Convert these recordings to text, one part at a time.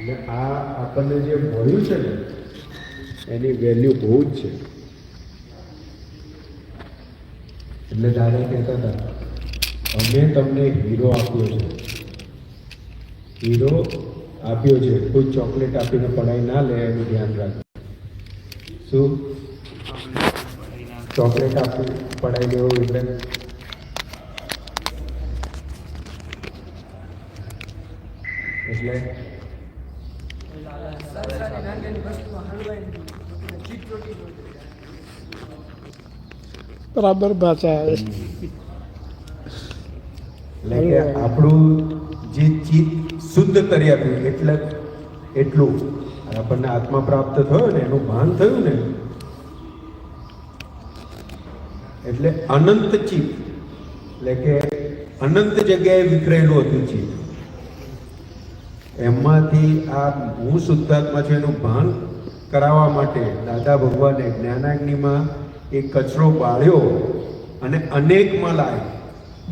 એટલે આ આપણને જે મળ્યું છે ને એની વેલ્યુ બહુ જ છે. એટલે દાદા કહેતા હતા, અમે તમને હીરો આપ્યો છે, હીરો આપ્યો છે, કોઈ ચોકલેટ આપીને પડાઈ ના લે એનું ધ્યાન રાખજો. શું ચોકલેટ આપી પડાઈ લેવો એટલે બરાબર ભાષા એટલે કે આપણું જે ચિત્ત શુદ્ધ કરી આપ્યું એટલું આપણને આત્મા પ્રાપ્ત થયો ને એનું ભાન થયું ને એટલે અનંત ચિત્ત, એટલે કે અનંત જગ્યાએ વિખરેલું હતું ચિત્ત. એમાંથી આ હું શુદ્ધાત્મા છું એનું ભાન કરાવવા માટે દાદા ભગવાને જ્ઞાનાગ્નિમાં એ કચરો બાળ્યો અને અનેકમાં લાવ્યો.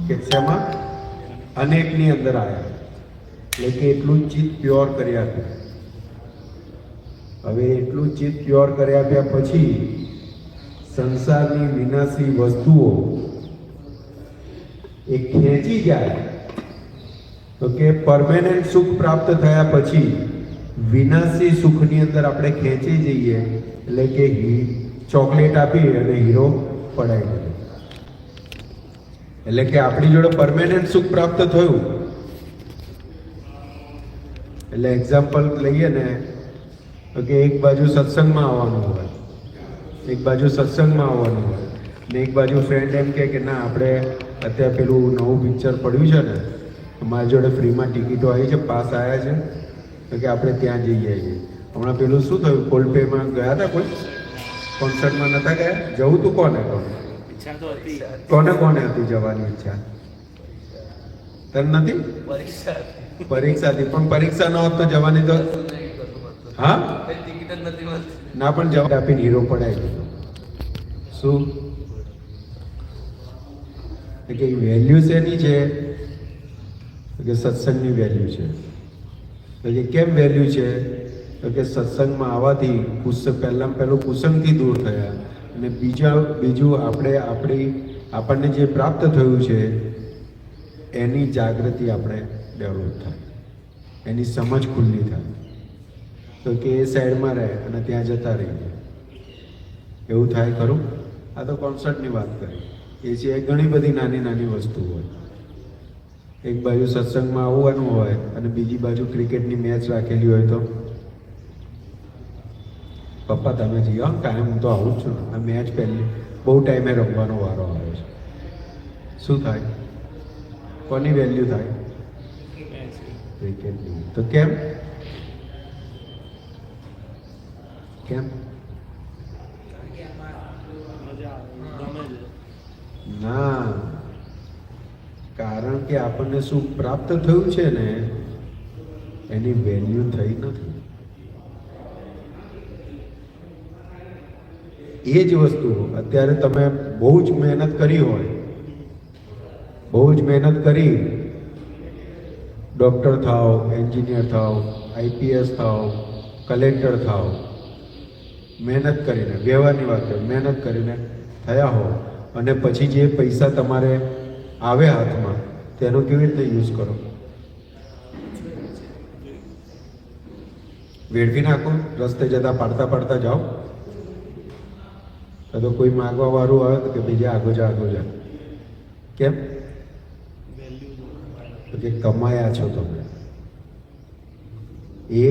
કે શેમાં? અનેકની અંદર આવ્યા. એટલે કે એટલું ચિત્ત પ્યોર કરી આપ્યું. હવે એટલું ચિત્ત પ્યોર કરી આપ્યા પછી સંસારની વિનાશી વસ્તુઓ એ ખેંચી જાય તો કે પરમેનન્ટ સુખ પ્રાપ્ત થયા પછી વિનાશી સુખની અંદર આપણે ખેંચી જઈએ. એટલે કે ચોકલેટ આપી અને હીરો પડાઈ ગયો. એટલે કે આપણી જોડે પરમેનન્ટ સુખ પ્રાપ્ત થયું. એટલે એક્ઝામ્પલ લઈએ ને તો કે એક બાજુ સત્સંગમાં આવવાનું હોય, એક બાજુ સત્સંગમાં આવવાનું હોય ને એક બાજુ ફ્રેન્ડ એમ કે ના આપણે અત્યારે પેલું નવું પિક્ચર પડ્યું છે ને, અમારી જોડે ફ્રીમાં ટિકિટો આવી છે, પાસ આવ્યા છે, તો કે આપણે ત્યાં જઈ આવીએ. હમણાં પેલું શું થયું, કોલ્ડપ્લેમાં ગયા હતા, કોઈ કોન્સર્ટમાં નહોતા ગયા? જવું તું કોને હતી જવાની ઈચ્છા? તને નથી? પરીક્ષાથી. પણ પરીક્ષા ન હોત તો જવાની તો હા ના, પણ જવાબ આપીને હીરો પડાઈ ગયો. શું કે વેલ્યુ શેની છે? કે સત્સંગની વેલ્યુ છે. તો કે કેમ વેલ્યુ છે? તો કે સત્સંગમાં આવવાથી પહેલું કુસંગથી દૂર થયા અને બીજું આપણને જે પ્રાપ્ત થયું છે એની જાગૃતિ આપણે ડેવલપ થાય, એની સમજ ખુલ્લી થાય. તો કે એ સાઈડમાં રહે અને ત્યાં જતા રહીએ. એવું થાય ખરું? આ તો કોન્સર્ટની વાત કરી. એ છે ઘણી બધી નાની નાની વસ્તુ હોય. એક બાજુ સત્સંગમાં આવવાનું હોય અને બીજી બાજુ ક્રિકેટની મેચ રાખેલી હોય તો પપ્પા તમે જીઓ કાયમ હું તો આવું જ છું. આ મેચ પહેલી બહુ ટાઈમે રમવાનો વારો આવે છે. શું થાય? કોની વેલ્યુ થાય? ક્રિકેટની. તો કેમ? ના, કારણ કે આપણને શું પ્રાપ્ત થયું છે ને એની વેલ્યુ થઈ નથી. એ જ વસ્તુ અત્યારે તમે બહુ જ મહેનત કરી હોય, બહુ જ મહેનત કરી, ડૉક્ટર થાવ, એન્જિનિયર થાવ, આઈપીએસ થાવ, કલેક્ટર થાવ, મહેનત કરીને, વ્યવહારની વાત કરીએ, મહેનત કરીને થયા હો અને પછી જે પૈસા તમારે આવે હાથમાં તેનો કેવી રીતે યુઝ કરો? વેડફી નાખો, રસ્તે જતા પાડતા પાડતા જાઓ. તો કોઈ માગવા વાળું આવે તો કે બીજા આગો જા. કેમ? તો કે કમાયા છો તમે. એ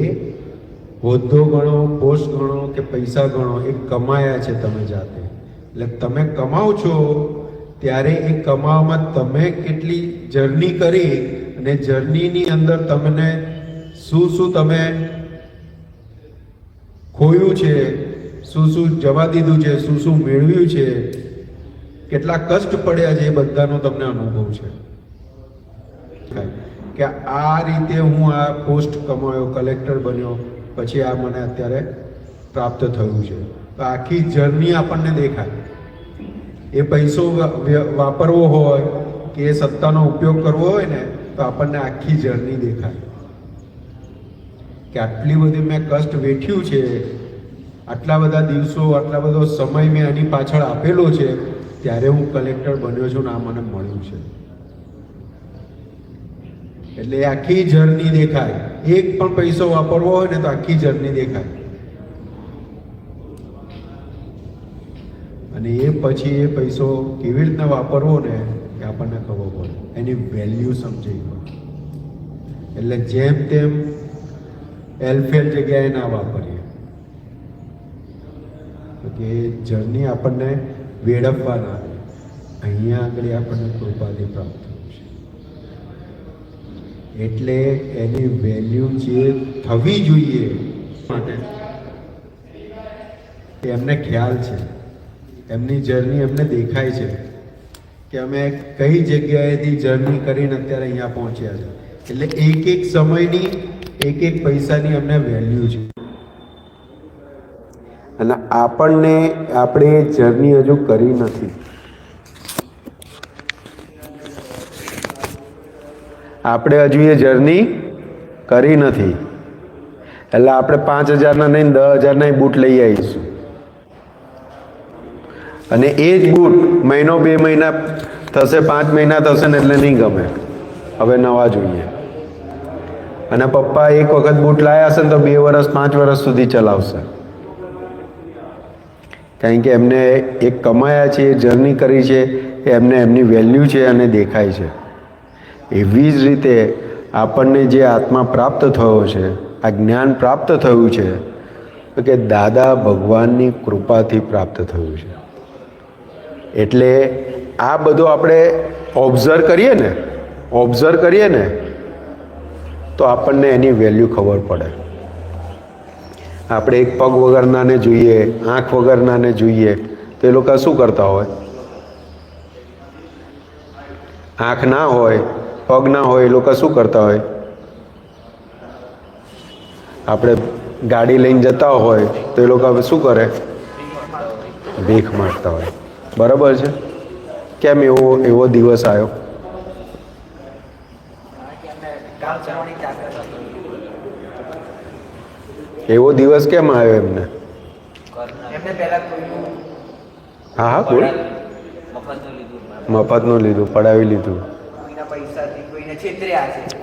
હોદ્દો ગણો, પોસ્ટ ગણો કે પૈસા ગણો, એ કમાયા છે તમે જાતે. એટલે તમે કમાઓ છો ત્યારે એ કમાવામાં તમે કેટલી જર્ની કરી અને જર્નીની અંદર તમને શું તમે ખોયું છે, શું જવા દીધું છે, શું મેળવ્યું છે, કેટલા કષ્ટ પડ્યા છે, એ બધાનો તમને અનુભવ છે કે આ રીતે હું આ પોસ્ટ કમાયો, કલેક્ટર બન્યો, પછી આ મને અત્યારે પ્રાપ્ત થયું છે. તો આખી જર્ની આપણને દેખાય. એ પૈસો વાપરવો હોય કે એ સત્તાનો ઉપયોગ કરવો હોય ને તો આપણને આખી જર્ની દેખાય. કે આટલી બધી મેં કષ્ટ વેઠ્યું છે, આટલા બધા દિવસો, આટલા બધો સમય મેં આની પાછળ આપેલો છે, ત્યારે હું કલેક્ટર બન્યો છું ને આ મને મળ્યું છે. એટલે આખી જર્ની દેખાય. એક પણ પૈસો વાપરવો હોય ને તો આખી જર્ની દેખાય. અને એ પછી એ પૈસો કેવી રીતના વાપરવો ને એ આપણને ખબર પડે, એની વેલ્યુ સમજાઈ પડે. એટલે જેમ તેમ એલફેલ જગ્યાએ ના વાપરીએ, કે જર્ની આપણને વેડફવા ના આવે. અહીંયા આગળ આપણને કૃપાથી પ્રાપ્ત થયું છે. એટલે એની વેલ્યુ જે થવી જોઈએ માટે એમને ખ્યાલ છે, એમની જર્ની એમને દેખાય છે કે અમે કઈ જગ્યાએથી જર્ની કરીને અત્યારે અહીંયા પહોંચ્યા છે. એટલે એક એક સમયની, એક એક પૈસાની અમને વેલ્યુ છે. અને આપણને આપણે જર્ની હજુ કરી નથી. આપણે હજુ એ જર્ની કરી નથી. એટલે આપણે 5,000ના નહીં 10,000ના બૂટ લઈ આવીશું, અને એ જ બૂટ મહિનો 2 મહિના થશે, 5 મહિના થશે ને એટલે નહીં ગમે, હવે નવા જોઈએ. અને પપ્પા એક વખત બૂટ લાવ્યા હશે ને તો 2 વર્ષ 5 વર્ષ સુધી ચલાવશે, કારણ કે એમને એક કમાયા છે, જર્ની કરી છે, એમને એમની વેલ્યુ છે અને દેખાય છે. એવી જ રીતે આપણને જે આત્મા પ્રાપ્ત થયો છે, આ જ્ઞાન પ્રાપ્ત થયું છે, તો કે દાદા ભગવાનની કૃપાથી પ્રાપ્ત થયું છે. એટલે આ બધું આપણે ઓબ્ઝર્વ કરીએ ને તો આપણને એની વેલ્યુ ખબર પડે. આપણે એક પગ વગરનાને જોઈએ, આંખ વગરનાને જોઈએ તો એ લોકો શું કરતા હોય? આંખ ના હોય, પગ ના હોય, એ લોકો શું કરતા હોય? આપણે ગાડી લઈને જતા હોય તો એ લોકો શું કરે? ભીખ માંગતા હોય. બરાબર છે? કેમ એવો દિવસ આવ્યો? એવો દિવસ કેમ આવ્યો એમને? હા, બોલ. મફતનું લીધું, પડાવી લીધું,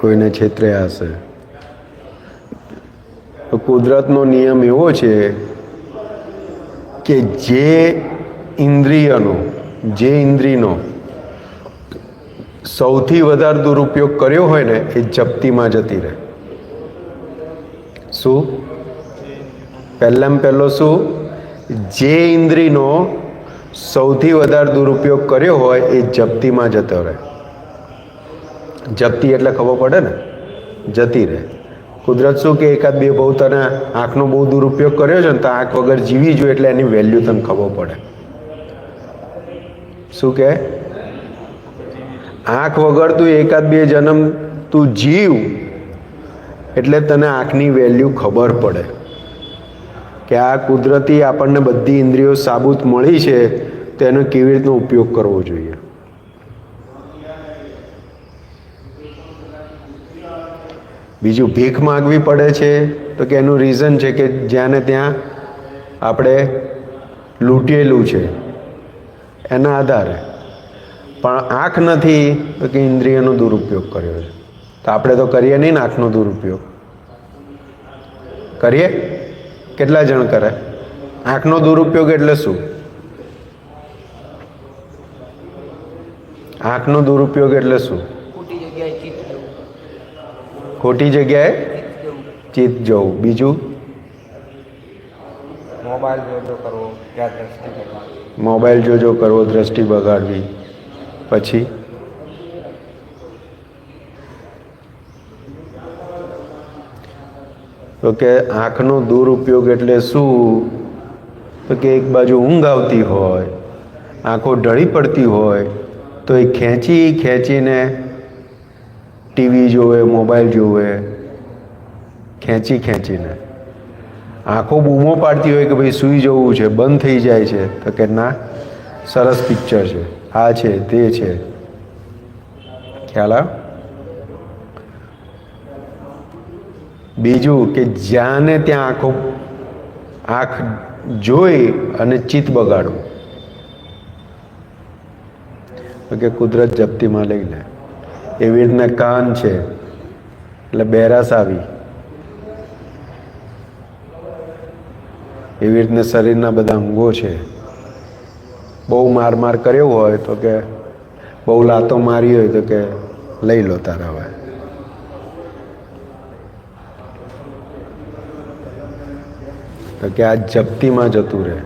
કોઈને છેતર્યા હશે. તો કુદરતનો નિયમ એવો છે કે જે ઇન્દ્રિયનો સૌથી વધારે દુરુપયોગ કર્યો હોય ને એ જપ્તીમાં જતી રહે. શું? પહેલામાં પહેલો શું? જે ઇન્દ્રિયનો સૌથી વધારે દુરુપયોગ કર્યો હોય એ જપ્તીમાં જતો રહે. જપ્તી એટલે ખબર પડે ને, જતી રહે. કુદરત શું કે એકાદ બે બહુ તને આંખનો બહુ દુરુપયોગ કર્યો છે ને તો આંખ વગર જીવી જોઈએ, એટલે એની વેલ્યુ તને ખબર પડે. શું કે આંખ વગર તું એકાદ બે જન્મ તું જીવ એટલે તને આંખની વેલ્યુ ખબર પડે કે આ કુદરતી આપણને બધી ઇન્દ્રિયો સાબુત મળી છે, તો એનો કેવી રીતનો ઉપયોગ કરવો જોઈએ. બીજું ભીખ માગવી પડે છે તો કે એનું રીઝન છે કે જ્યાં ને ત્યાં આપણે લૂંટેલું છે એના આધારે. પણ આંખ નથી તો કે ઇન્દ્રિયનો દુરુપયોગ કર્યો છે. તો આપણે તો કરીએ નહીં ને આંખનો દુરુપયોગ? કરીએ? કેટલા જણ કરે? આંખનો દુરુપયોગ એટલે શું? આંખનો દુરુપયોગ એટલે શું? ખોટી જગ્યાએ ચિત્ત જવું. બીજું? મોબાઈલ જોજો કરવો, દ્રષ્ટિ બગાડવી. પછી તો કે આંખનો દુરુપયોગ એટલે શું? તો કે એક બાજુ ઊંઘ આવતી હોય, આંખો ઢળી પડતી હોય તો એ ખેંચીને ટીવી જોવે, મોબાઈલ જોવે, ખેંચીને આંખો બૂમો પાડતી હોય કે ભાઈ સૂઈ જવું છે, બંધ થઈ જાય છે, તો કે ના, સરસ પિક્ચર છે, આ છે, તે છે. ખ્યાલ આવે? બીજું કે જ્યાં ને ત્યાં આંખ જોઈ અને ચિત્ત બગાડવું, કે કુદરત જપ્તીમાં લઈ લે. એવી રીતના કાન છે એટલે બેરાસ આવી, એવી રીતના શરીરના બધા અંગો છે. બહુ માર કર્યો હોય તો કે બહુ લાતો મારી હોય તો કે લઈ લો તારા હવે. તો કે આ જપ્તીમાં જતું રહે.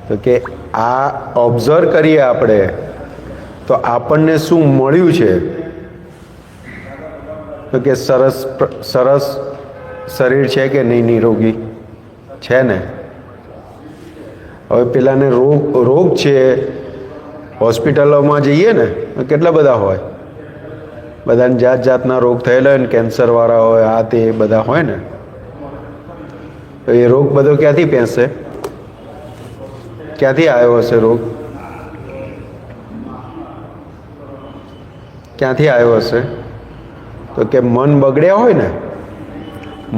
તો કે આ ઓબ્ઝર્વ કરીએ આપણે તો આપણને શું મળ્યું છે? તો કે સરસ શરીર છે કે નહીં? નિરોગી છે ને. હવે પેલાને રોગ છે, હોસ્પિટલોમાં જઈએ ને કેટલા બધા હોય, બધાને જાતના રોગ થયેલા હોય ને, કેન્સરવાળા હોય, આ તે બધા હોય ને. તો એ રોગ બધો ક્યાંથી પેસે? ક્યાંથી આવ્યો હશે રોગ? ક્યાંથી આવ્યો હશે? તો કે મન બગડ્યા હોય ને,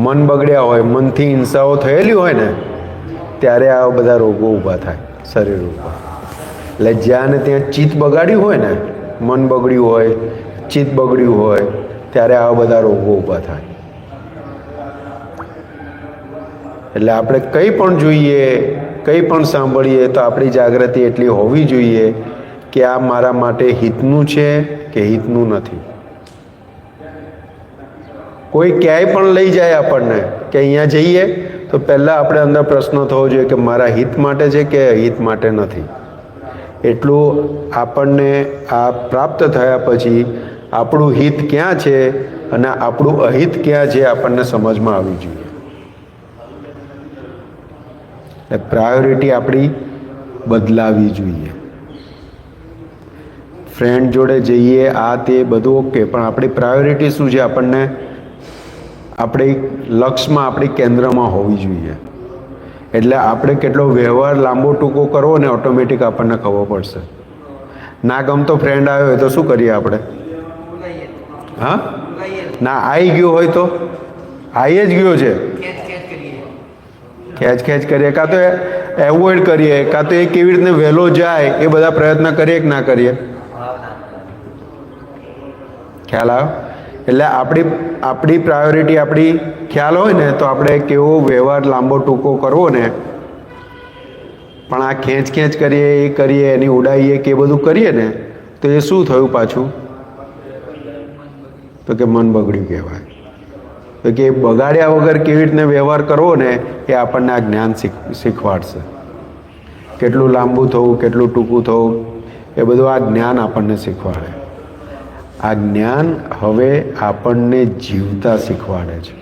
મન બગડ્યા હોય, મનથી હિંસાઓ થયેલી હોય ને, ત્યારે આવા બધા રોગો ઊભા થાય શરીર ઉપર. એટલે જ્યાં ને ત્યાં ચિત્ત બગાડ્યું હોય ને, મન બગડ્યું હોય, ચિત્ત બગડ્યું હોય, ત્યારે આવા બધા રોગો ઊભા થાય. એટલે આપણે કંઈ પણ જોઈએ, કંઈ પણ સાંભળીએ તો આપણી જાગૃતિ એટલી હોવી જોઈએ કે આ મારા માટે હિતનું છે કે હિતનું નથી. કોઈ ક્યાંય પણ લઈ જાય આપણને કે અહીંયા જઈએ તો પહેલાં આપણે અંદર પ્રશ્ન થવો જોઈએ કે મારા હિત માટે છે કે હિત માટે નથી. એટલું આપણને આ પ્રાપ્ત થયા પછી આપણું હિત ક્યાં છે અને આપણું અહિત ક્યાં છે આપણને સમજમાં આવવી જોઈએ. પ્રાયોરિટી આપણી બદલાવી જોઈએ. ફ્રેન્ડ જોડે જઈએ આ તે બધું ઓકે, પણ આપણી પ્રાયોરિટી શું છે? આપણને આપણી લક્ષ્યમાં, આપણી કેન્દ્રમાં હોવી જોઈએ. એટલે આપણે કેટલો વ્યવહાર લાંબો ટૂંકો કરવો ને ઓટોમેટિક આપણને ખબર પડશે. ના ગમતો ફ્રેન્ડ આવ્યો હોય તો શું કરીએ આપણે? હા, ના આવી ગયો હોય તો આવી જ ગયો છે, ખેંચ કરીએ, કાં તો એવોઇડ કરીએ, કાં તો એ કેવી રીતે વહેલો જાય એ બધા પ્રયત્ન કરીએ કે ના કરીએ? ખ્યાલ આવ્યો? એટલે આપણી પ્રાયોરિટી આપણી ખ્યાલ હોય ને તો આપણે કેવો વ્યવહાર લાંબો ટૂંકો કરવો ને, પણ આ ખેંચ કરીએ, એ કરીએ, એની ઉડાઈએ કે એ બધું કરીએ ને તો એ શું થયું પાછું? તો કે મન બગડ્યું કહેવાય. તો કે બગાડ્યા વગર કેવી રીતને વ્યવહાર કરવો ને એ આપણને આ જ્ઞાન શીખવાડશે. કેટલું લાંબુ થવું, કેટલું ટૂંકું થવું, એ બધું આ જ્ઞાન આપણને શીખવાડે. આ જ્ઞાન હવે આપણને જીવતા શીખવાડે છે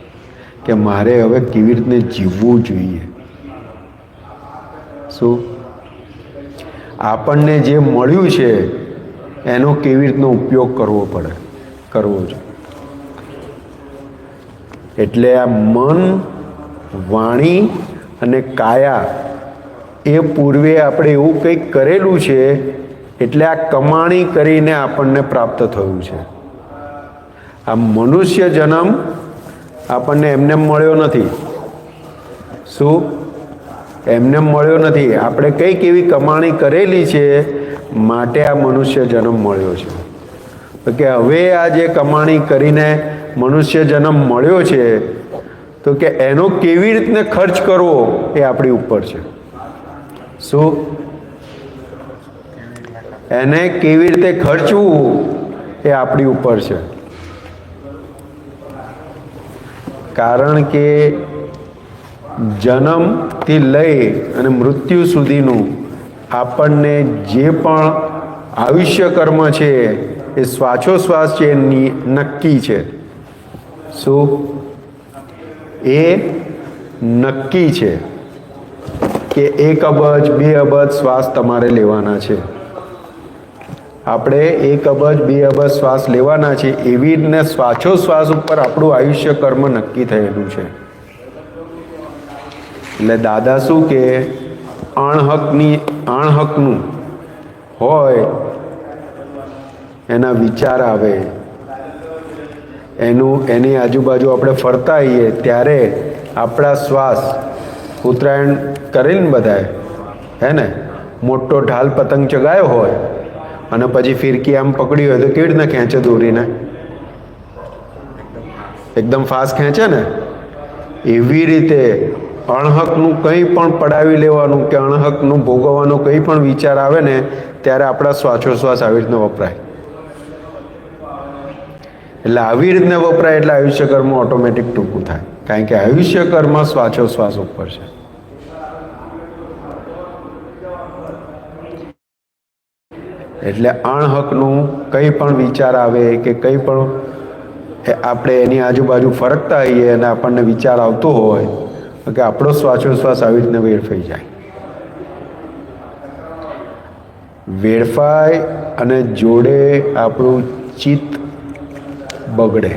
કે મારે હવે કેવી રીતને જીવવું જોઈએ. શું આપણને જે મળ્યું છે એનો કેવી રીતનો ઉપયોગ કરવો જોઈએ. એટલે આ મન, વાણી અને કાયા એ પૂર્વે આપણે એવું કંઈક કરેલું છે એટલે આ કમાણી કરીને આપણને પ્રાપ્ત થયું છે. આ મનુષ્ય જન્મ આપણને એમને મળ્યો નથી. શું? એમને મળ્યો નથી. આપણે કંઈક એવી કમાણી કરેલી છે માટે આ મનુષ્ય જન્મ મળ્યો છે. તો કે હવે આ જે કમાણી કરીને મનુષ્ય જન્મ મળ્યો છે તો કે એનો કેવી રીતને ખર્ચ કરવો એ આપણી ઉપર છે. શું? એને કેવી રીતે ખર્ચવું એ આપણી ઉપર છે. કારણ કે જન્મથી લઈ અને મૃત્યુ સુધીનું આપણને જે પણ આયુષ્ય કર્મ છે એ શ્વાસોશ્વાસ છે એ નક્કી છે. શું? એ નક્કી છે કે 1 અબજ 2 અબજ શ્વાસ તમારે લેવાના છે. આપણે 1 અબજ 2 અબજ શ્વાસ લેવાના છે. એવી રીતને શ્વાસોશ્વાસ ઉપર આપણું આયુષ્ય કર્મ નક્કી થયેલું છે. એટલે દાદા શું કે અણહકનું હોય એના વિચાર આવે, એની આજુબાજુ આપણે ફરતા આવીએ ત્યારે આપણા શ્વાસ ઉત્તરાયણ કરીને બધાએ હે ને મોટો ઢાલ પતંગ ચગાયો હોય અને પછી ફિરકી આમ પકડી હોય તો કેવી રીતના ખેંચે દોરીને? એકદમ ફાસ્ટ ખેંચે ને. એવી રીતે અણહકનું કંઈ પણ પડાવી લેવાનું કે અણહકનું ભોગવવાનો કંઈ પણ વિચાર આવે ને ત્યારે આપણા શ્વાસોશ્વાસ આવી રીતના વપરાય. એટલે આવી રીતના વપરાય એટલે આયુષ્યકર્મ ઓટોમેટિક ટૂંકું થાય, કારણ કે આયુષ્યકર્મ શ્વાસોશ્વાસ ઉપર છે. એટલે અણહકનું કંઈ પણ વિચાર આવે કે કંઈ પણ આપણે એની આજુબાજુ ફરકતા હોઈએ અને આપણને વિચાર આવતો હોય કે આપણો શ્વાસોશ્વાસ આવી રીતના વેડફાઈ જાય. વેડફાય અને જોડે આપણું ચિત્ત બગડે,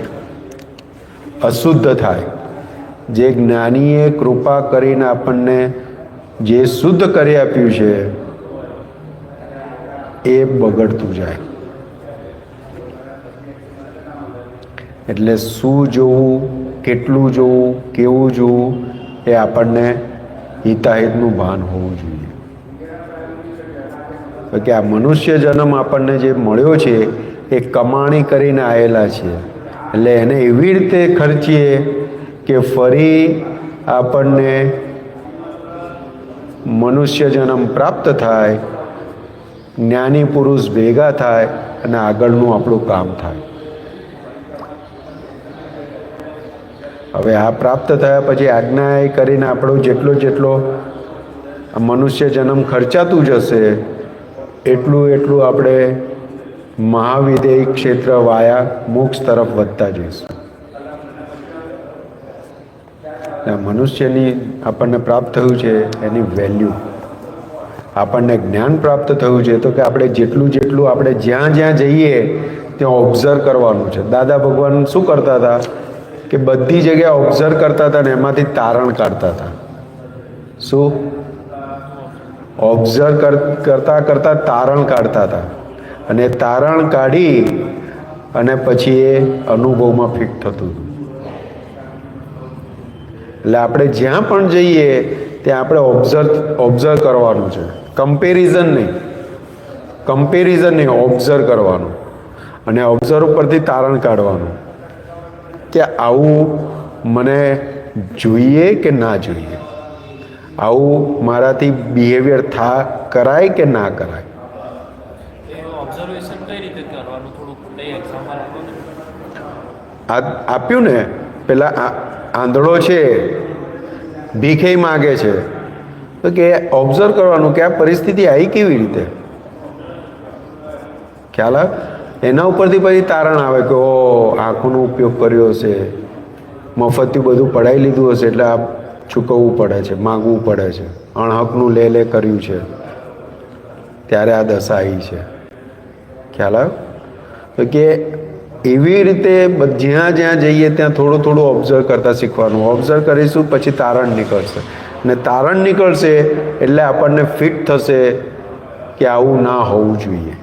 અશુદ્ધ થાય. જે જ્ઞાનીએ કૃપા કરીને આપણને જે શુદ્ધ કરી આપ્યું છે એ બગડતું જાય. એટલે શું જોવું, કેટલું જોવું, કેવું જોવું એ આપણને હિતાહિતનું ભાન હોવું જોઈએ. કે આ મનુષ્ય જન્મ આપણને જે મળ્યો છે એ કમાણી કરીને આવેલા છે, એટલે એને એવી રીતે ખર્ચીએ કે ફરી આપણને મનુષ્ય જન્મ પ્રાપ્ત થાય, જ્ઞાની પુરુષ ભેગા થાય અને આગળનું આપણું કામ થાય. હવે આ પ્રાપ્ત થયા પછી આજ્ઞા એ કરીને આપણો જેટલો મનુષ્ય જન્મ ખર્ચાતું જશે એટલું આપણે મહાવિદેય ક્ષેત્ર વાયા મોક્ષ તરફ વધતા જઈશું. મનુષ્યની આપણને પ્રાપ્ત થયું છે એની વેલ્યુ, આપણને જ્ઞાન પ્રાપ્ત થયું છે તો કે આપણે જેટલું આપણે જ્યાં જઈએ ત્યાં ઓબ્ઝર્વ કરવાનું છે. દાદા ભગવાન શું કરતા હતા કે બધી જગ્યાએ ઓબ્ઝર્વ કરતા હતા ને એમાંથી તારણ કાઢતા હતા. શું? ઓબ્ઝર્વ કરતા તારણ કાઢતા હતા અને તારણ કાઢી અને પછી એ અનુભવમાં ફિટ થતું હતું. એટલે આપણે જ્યાં પણ જઈએ ત્યાં આપણે ઓબ્ઝર્વ કરવાનું છે. કમ્પેરિઝન નહીં, ઓબ્ઝર્વ કરવાનું અને ઓબ્ઝર્વ ઉપરથી તારણ કાઢવાનું કે આવું મને જોઈએ કે ના જોઈએ, આવું મારાથી બિહેવિયર કરાય કે ના કરાય. આપ્યું ને, પેલા આંધળો છે ભીખે માગે છે તો કે ઓબ્ઝર્વ કરવાનું કે આ પરિસ્થિતિ આવી કેવી રીતે, ખ્યાલ આવે? એના ઉપરથી પછી તારણ આવે કે ઓ આંખોનો ઉપયોગ કર્યો હશે, મફતથી બધું પડાવી લીધું હશે એટલે આ ચૂકવવું પડે છે, માગવું પડે છે, અણહકનું લે કર્યું છે ત્યારે આ દશા આવી છે. ખ્યાલ આવે? તો કે એવી રીતે જ્યાં જઈએ ત્યાં થોડું ઓબ્ઝર્વ કરતા શીખવાનું. ઓબ્ઝર્વ કરીશું પછી તારણ નીકળશે અને તારણ નીકળશે એટલે આપણને ફિટ થશે કે આવું ના હોવું જોઈએ.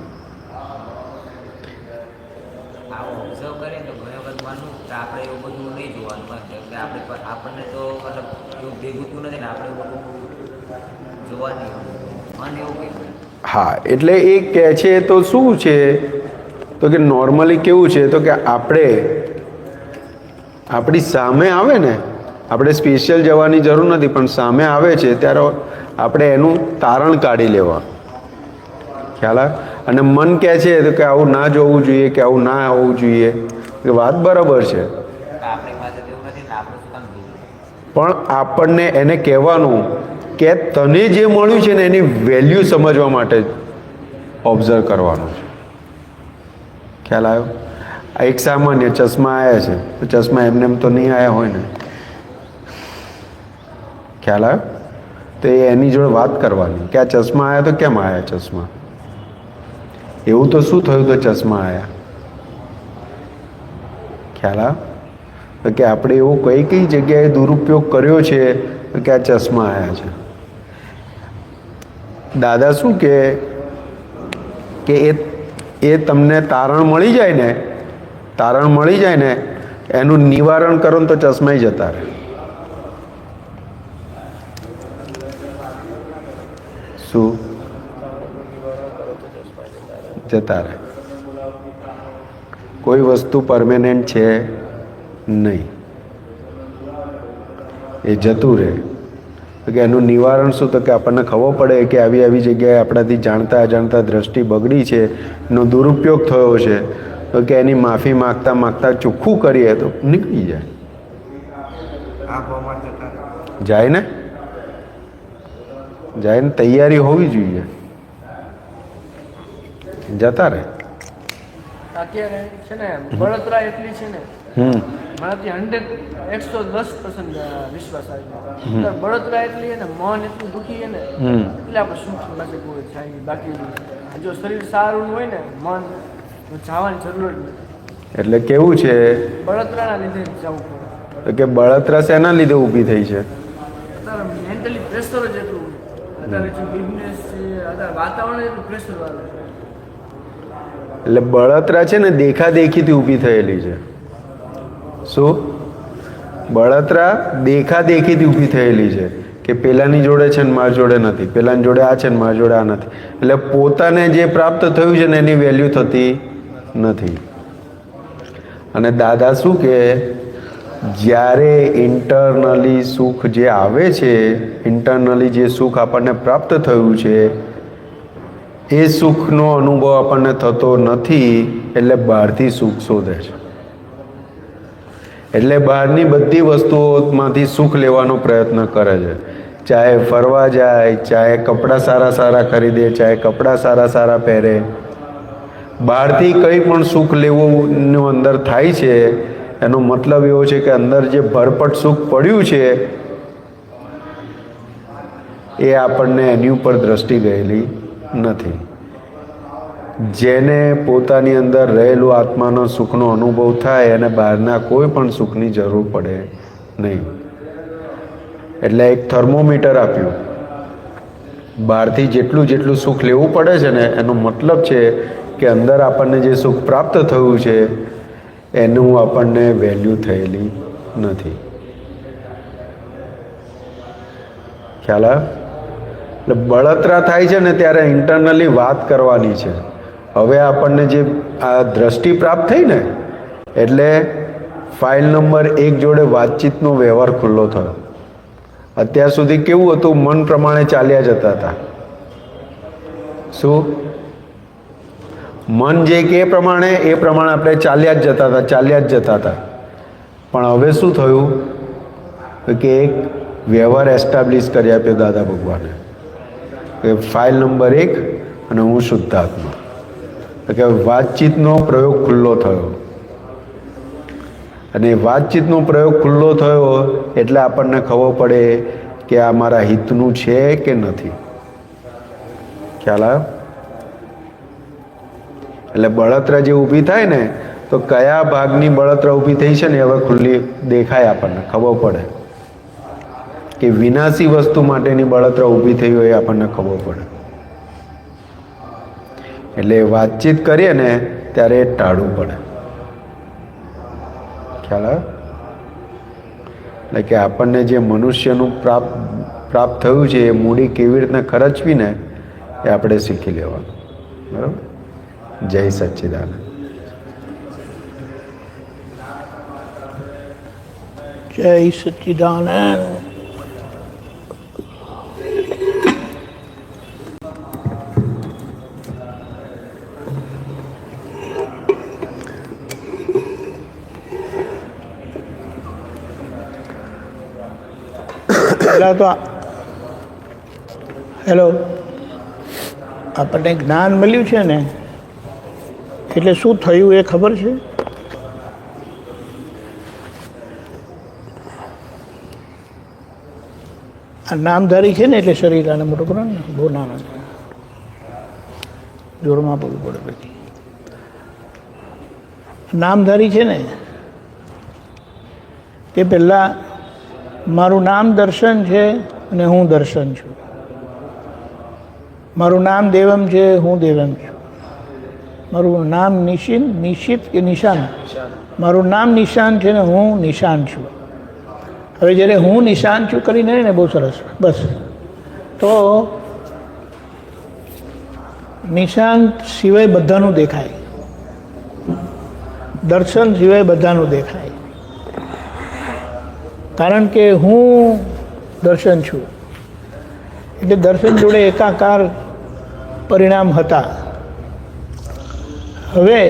હા, એટલે એ કહે છે તો શું છે તો કે નોર્મલી કેવું છે તો કે આપણી સામે આવે ને, આપણે સ્પેશિયલ જવાની જરૂર નથી, પણ સામે આવે છે ત્યારે આપણે એનું તારણ કાઢી લેવા. ખ્યાલ આવે? અને મન કહે છે તો કે આવું ના જોવું જોઈએ કે આવું ના હોવું જોઈએ, કે વાત બરાબર છે, પણ આપણને એને કહેવાનું કે તને જે મળ્યું છે ને એની વેલ્યુ સમજવા માટે ઓબ્ઝર્વ કરવાનું છે. ખ્યાલ આવ્યો? એક સામાન્ય ચશ્મા આવ્યા છે તો ચશ્મા એમ તો નહીં આવ્યા હોય ને, ખ્યાલ આવ્યો? તો એની જોડે વાત કરવાની કે આ ચશ્મા આવ્યા તો કેમ આવ્યા ચશ્મા, એવું તો શું થયું તો ચશ્મા આવ્યા. ખ્યાલ આવ્યો? તો કે આપણે એવો કઈ જગ્યાએ દુરુપયોગ કર્યો છે કે આ ચશ્મા આવ્યા છે. દાદા શું કે એ તમને તારણ મળી જાય ને એનું નિવારણ કરો ને તો ચશ્માઈ જતા રહે. શું જતા રહે? કોઈ વસ્તુ પરમેનન્ટ છે નહીં, એ જતું રહે. કે એનું નિવારણ શું? તો કે આપણને ખબર પડે કે આવી આવી જગ્યાએ આપણાથી જાણતા અજાણતા દ્રષ્ટિ બગડી છે, એનો દુરુપયોગ થયો છે, તો કે એની માફી માગતા માગતા ચોખ્ખું કરીએ તો નીકળી જાય. જાય ને, જાય ને, તૈયારી હોવી જોઈએ, જતા રહે. અત્યારે છે ને બળતરા એટલી છે ને, મારાથી 110% વિશ્વાસ આવી ગયો. બળતરા એટલી છે ને, મન એટલું દુખી છે ને, એટલે આપણે સુખ નથી કોઈ થાય. બાકી જો શરીર સારું હોય ને, મન જવાની જરૂર જ નથી. એટલે કેવું છે? બળતરાના લીધે જવું પડે. કે બળતરા શેના લીધે ઊભી થઈ છે? અત્યારે મેન્ટલી પ્રેશર જ એટલું, અત્યારે જે બિઝનેસ છે, અત્યારે વાતાવરણ એટલું પ્રેશર વાળું છે. એટલે બળતરા છે ને દેખાદેખીથી ઊભી થયેલી છે. શું? બળતરા દેખાદેખીથી ઊભી થયેલી છે કે પેલાની જોડે છે ને મારી જોડે નથી, પેલાની જોડે આ છે ને મારી જોડે આ નથી. એટલે પોતાને જે પ્રાપ્ત થયું છે ને એની વેલ્યુ થતી નથી. અને દાદા શું કે જ્યારે ઇન્ટરનલી સુખ જે આવે છે, ઇન્ટરનલી જે સુખ આપણને પ્રાપ્ત થયું છે એ સુખનો અનુભવ આપણને થતો નથી, એટલે બહારથી સુખ શોધે છે. એટલે બહારની બધી વસ્તુઓમાંથી સુખ લેવાનો પ્રયત્ન કરે છે. ચાહે ફરવા જાય, ચાહે કપડાં સારા સારા ખરીદે, ચાહે કપડાં સારા સારા પહેરે, બહારથી કંઈ પણ સુખ લેવું અંદર થાય છે. એનો મતલબ એવો છે કે અંદર જે ભરપટ સુખ પડ્યું છે એ આપણને એની ઉપર દ્રષ્ટિ ગયેલી નથી. જેને પોતાની અંદર રહેલું આત્માનો સુખનો અનુભવ થાય એને બહારના કોઈ પણ સુખની જરૂર પડે નહીં. એટલે એક થર્મોમીટર આપ્યું. બહારથી જેટલું જેટલું સુખ લેવું પડે છે ને, એનો મતલબ છે કે અંદર આપણને જે સુખ પ્રાપ્ત થયું છે એનું આપણને વેલ્યુ થયેલી નથી. ખ્યાલ આવે? એટલે બળતરા થાય છે ને ત્યારે ઇન્ટરનલી વાત કરવાની છે. હવે આપણને જે આ દ્રષ્ટિ પ્રાપ્ત થઈ ને, એટલે ફાઇલ નંબર 1 જોડે વાતચીતનો વ્યવહાર ખુલ્લો થયો. અત્યાર સુધી કેવું હતું? મન પ્રમાણે ચાલ્યા જતા હતા. શું? મન જે કે એ પ્રમાણે આપણે ચાલ્યા જ જતા હતા. પણ હવે શું થયું કે એક વ્યવહાર એસ્ટાબ્લિશ કરી આપ્યો દાદા ભગવાને કે ફાઇલ નંબર 1 અને હું શુદ્ધાત્મા. કે વાતચીતનો પ્રયોગ ખુલ્લો થયો, અને વાતચીતનો પ્રયોગ ખુલ્લો થયો એટલે આપણને ખબર પડે કે આ મારા હિતનું છે કે નથી. ખ્યાલ આવે? એટલે બળતરા જે ઊભી થાય ને, તો કયા ભાગની બળતરા ઊભી થઈ છે ને હવે ખુલ્લી દેખાય, આપણને ખબર પડે કે વિનાશી વસ્તુ માટેની બળતરા ઊભી થઈ હોય એ આપણને ખબર પડે. એટલે વાતચીત કરીએ ને ત્યારે એ ટાળવું પડે. ખ્યાલ આવે? એટલે કે આપણને જે મનુષ્યનું પ્રાપ્ત થયું છે એ મૂડી કેવી રીતના ખર્ચવી ને એ આપણે શીખી લેવાનું. બરાબર? જય સચ્ચિદાનંદ. જય સચ્ચિદાનંદ. પહેલાં તો હેલો, આપણને જ્ઞાન મળ્યું છે ને, એટલે શું થયું એ ખબર છે? આ નામધારી છે ને, એટલે શરીર આને મોટું કરો ને, બહુ નાના છે, જોરમાં બોલવું પડે. પછી નામધારી છે ને, તે પહેલાં મારું નામ દર્શન છે અને હું દર્શન છું. મારું નામ દેવમ છે, હું દેવમ છું. મારું નામ નિશિત કે નિશાન? મારું નામ નિશાન છે ને હું નિશાન છું. હવે જ્યારે હું નિશાન છું કરીને ને બહુ સરસ, બસ. તો નિશાન સિવાય બધાનું દેખાય, દર્શન સિવાય બધાનું દેખાય. કારણ કે હું દર્શન છું એટલે દર્શન જોડે એકાકાર પરિણામ હતા. હવે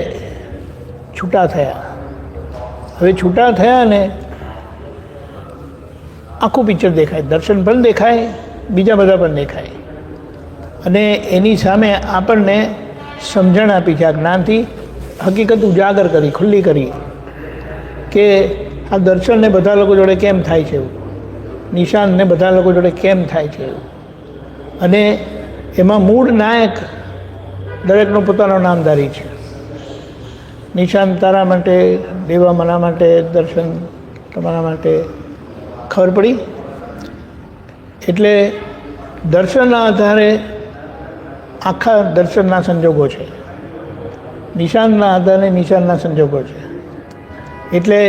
છૂટા થયા ને આખું પિક્ચર દેખાય. દર્શન પણ દેખાય, બીજા બધા પણ દેખાય. અને એની સામે આપણને સમજણ આપી છે આ જ્ઞાનથી, હકીકત ઉજાગર કરી, ખુલ્લી કરી કે આ દર્શનને બધા લોકો જોડે કેમ થાય છે એવું, નિશાનને બધા લોકો જોડે કેમ થાય છે એવું. અને એમાં મૂળ નાયક દરેકનો પોતાનો નામધારી છે. નિશાન તારા માટે, દેવા મના માટે, દર્શન તમારા માટે. ખબર પડી? એટલે દર્શનના આધારે આખા દર્શનના સંજોગો છે, નિશાનના આધારે નિશાનના સંજોગો છે. એટલે